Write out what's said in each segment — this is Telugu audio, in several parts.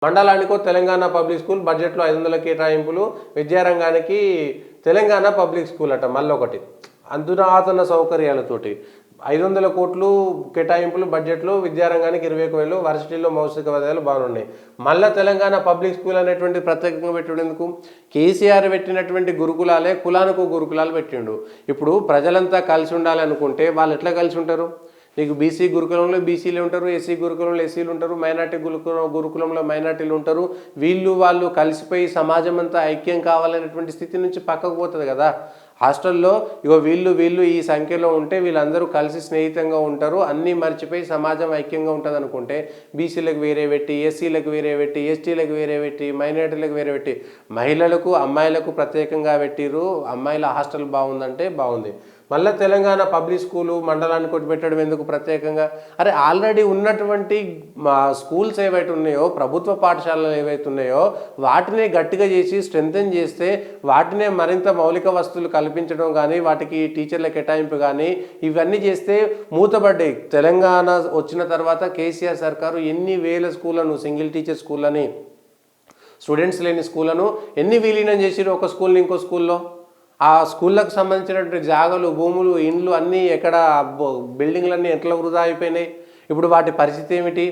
మండలానికో తెలంగాణ పబ్లిక్ స్కూల్ బడ్జెట్లో 500 కేటాయింపులు విద్యారంగానికి తెలంగాణ పబ్లిక్ స్కూల్ అట మళ్ళొకటి అధునాతన సౌకర్యాలతోటి 500 కోట్లు కేటాయింపులు బడ్జెట్లో విద్యారంగానికి 21,000 వర్సిటీల్లో మౌలిక సదుపాయాలు బాగున్నాయి. మళ్ళీ తెలంగాణ పబ్లిక్ స్కూల్ అనేటువంటి ప్రత్యేకంగా పెట్టేందుకు కేసీఆర్ పెట్టినటువంటి గురుకులాలే కులానికి గురుకులాలు పెట్టిండు. ఇప్పుడు ప్రజలంతా కలిసి ఉండాలి అనుకుంటే వాళ్ళు ఎట్లా కలిసి ఉంటారు? నీకు బీసీ గురుకులంలో బీసీలు ఉంటారు, ఎస్సీ గురుకులంలో ఎస్సీలు ఉంటారు, మైనార్టీ గురుకులంలో మైనార్టీలు ఉంటారు. వాళ్ళు కలిసిపోయి సమాజం అంతా ఐక్యం కావాలనేటువంటి స్థితి నుంచి పక్కకు పోతుంది కదా. హాస్టల్లో వీళ్ళు ఈ సంఖ్యలో ఉంటే వీళ్ళందరూ కలిసి స్నేహితంగా ఉంటారు, అన్నీ మర్చిపోయి సమాజం ఐక్యంగా ఉంటుంది అనుకుంటే బీసీలకు వేరే పెట్టి, ఎస్సీలకు వేరే పెట్టి, ఎస్టీలకు వేరే పెట్టి, మైనార్టీలకు వేరే పెట్టి, మహిళలకు అమ్మాయిలకు ప్రత్యేకంగా పెట్టిరు. అమ్మాయిల హాస్టల్ బాగుందంటే బాగుంది. మళ్ళీ తెలంగాణ పబ్లిక్ స్కూలు మండలానికి కొట్టి పెట్టడం ఎందుకు ప్రత్యేకంగా? అరే ఆల్రెడీ ఉన్నటువంటి స్కూల్స్ ఏవైతే ఉన్నాయో, ప్రభుత్వ పాఠశాలలు ఏవైతే ఉన్నాయో వాటినే గట్టిగా చేసి స్ట్రెంథెన్ చేస్తే వాటినే మరింత మౌలిక వస్తువులు కల్పించడం కానీ, వాటికి టీచర్ల కేటాయింపు కానీ ఇవన్నీ చేస్తే మూతబడ్డాయి. తెలంగాణ వచ్చిన తర్వాత కేసీఆర్ సర్కారు ఎన్ని వేల స్కూళ్ళను, సింగిల్ టీచర్ స్కూళ్ళని, స్టూడెంట్స్ లేని స్కూళ్ళను ఎన్ని విలీనం చేసిరు ఒక స్కూల్ని ఇంకో స్కూల్లో. ఆ స్కూళ్ళకు సంబంధించినటువంటి జాగాలు, భూములు, ఇండ్లు అన్నీ ఎక్కడ, బిల్డింగ్లన్నీ ఎట్లా వృధా అయిపోయినాయి. ఇప్పుడు వాటి పరిస్థితి ఏమిటి?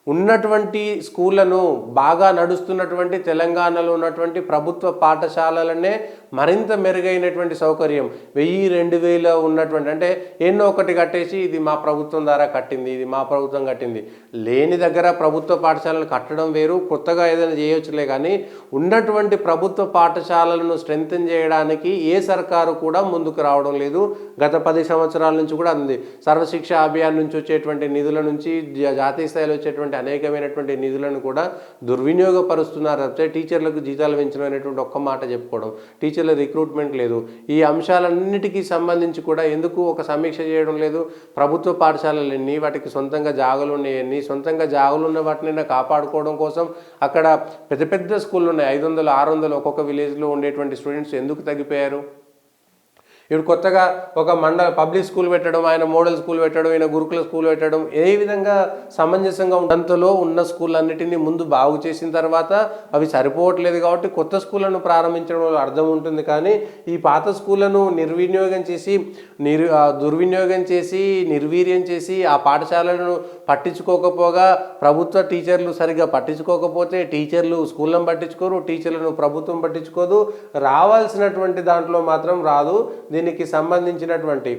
ఉన్నటువంటి స్కూళ్ళను, బాగా నడుస్తున్నటువంటి తెలంగాణలో ఉన్నటువంటి ప్రభుత్వ పాఠశాలలనే మరింత మెరుగైనటువంటి సౌకర్యం 1000-2000 ఉన్నటువంటి, అంటే ఎన్నో ఒకటి కట్టేసి ఇది మా ప్రభుత్వం ద్వారా కట్టింది, ఇది మా ప్రభుత్వం కట్టింది. లేని దగ్గర ప్రభుత్వ పాఠశాలలు కట్టడం వేరు, కొత్తగా ఏదైనా చేయొచ్చులే. కానీ ఉన్నటువంటి ప్రభుత్వ పాఠశాలలను స్ట్రెంథెన్ చేయడానికి ఏ సర్కారు కూడా ముందుకు రావడం లేదు. గత 10 సంవత్సరాల నుంచి కూడా అంది. సర్వశిక్ష అభియాన్ నుంచి వచ్చేటువంటి నిధుల నుంచి, జాతీయ స్థాయిలో వచ్చేటువంటి అనేకమైనటువంటి నిధులను కూడా దుర్వినియోగపరుస్తున్నారు. అంటే టీచర్లకు జీతాలు పెంచడం అనేటువంటి ఒక్క మాట చెప్పుకోవడం, టీచర్ల రిక్రూట్మెంట్ లేదు. ఈ అంశాలన్నిటికీ సంబంధించి కూడా ఎందుకు ఒక సమీక్ష చేయడం లేదు? ప్రభుత్వ పాఠశాలలు ఎన్ని, వాటికి సొంతంగా జాగలు ఉన్నాయని, సొంతంగా జాగలు ఉన్న వాటిని కాపాడుకోవడం కోసం అక్కడ పెద్ద పెద్ద స్కూళ్ళు ఉన్నాయి, 500-600 ఒక్కొక్క విలేజ్లో ఉండేటువంటి స్టూడెంట్స్ ఎందుకు తగ్గిపోయారు? ఇప్పుడు కొత్తగా ఒక పబ్లిక్ స్కూల్ పెట్టడం, ఆయన మోడల్ స్కూల్ పెట్టడం, ఆయన గురుకుల స్కూల్ పెట్టడం ఏ విధంగా సమంజసంగా అంతలో ఉన్న స్కూళ్ళన్నిటినీ ముందు బాగు చేసిన తర్వాత అవి సరిపోవట్లేదు కాబట్టి కొత్త స్కూళ్ళను ప్రారంభించడం అర్థం ఉంటుంది. కానీ ఈ పాత స్కూళ్ళను దుర్వినియోగం చేసి నిర్వీర్యం చేసి ఆ పాఠశాలను పట్టించుకోకపోగా, ప్రభుత్వ టీచర్లు సరిగ్గా పట్టించుకోకపోతే టీచర్లు స్కూళ్ళను పట్టించుకోరు, టీచర్లను ప్రభుత్వం పట్టించుకోదు, రావాల్సినటువంటి దాంట్లో మాత్రం రాదు. దీనికి సంబంధించినటువంటి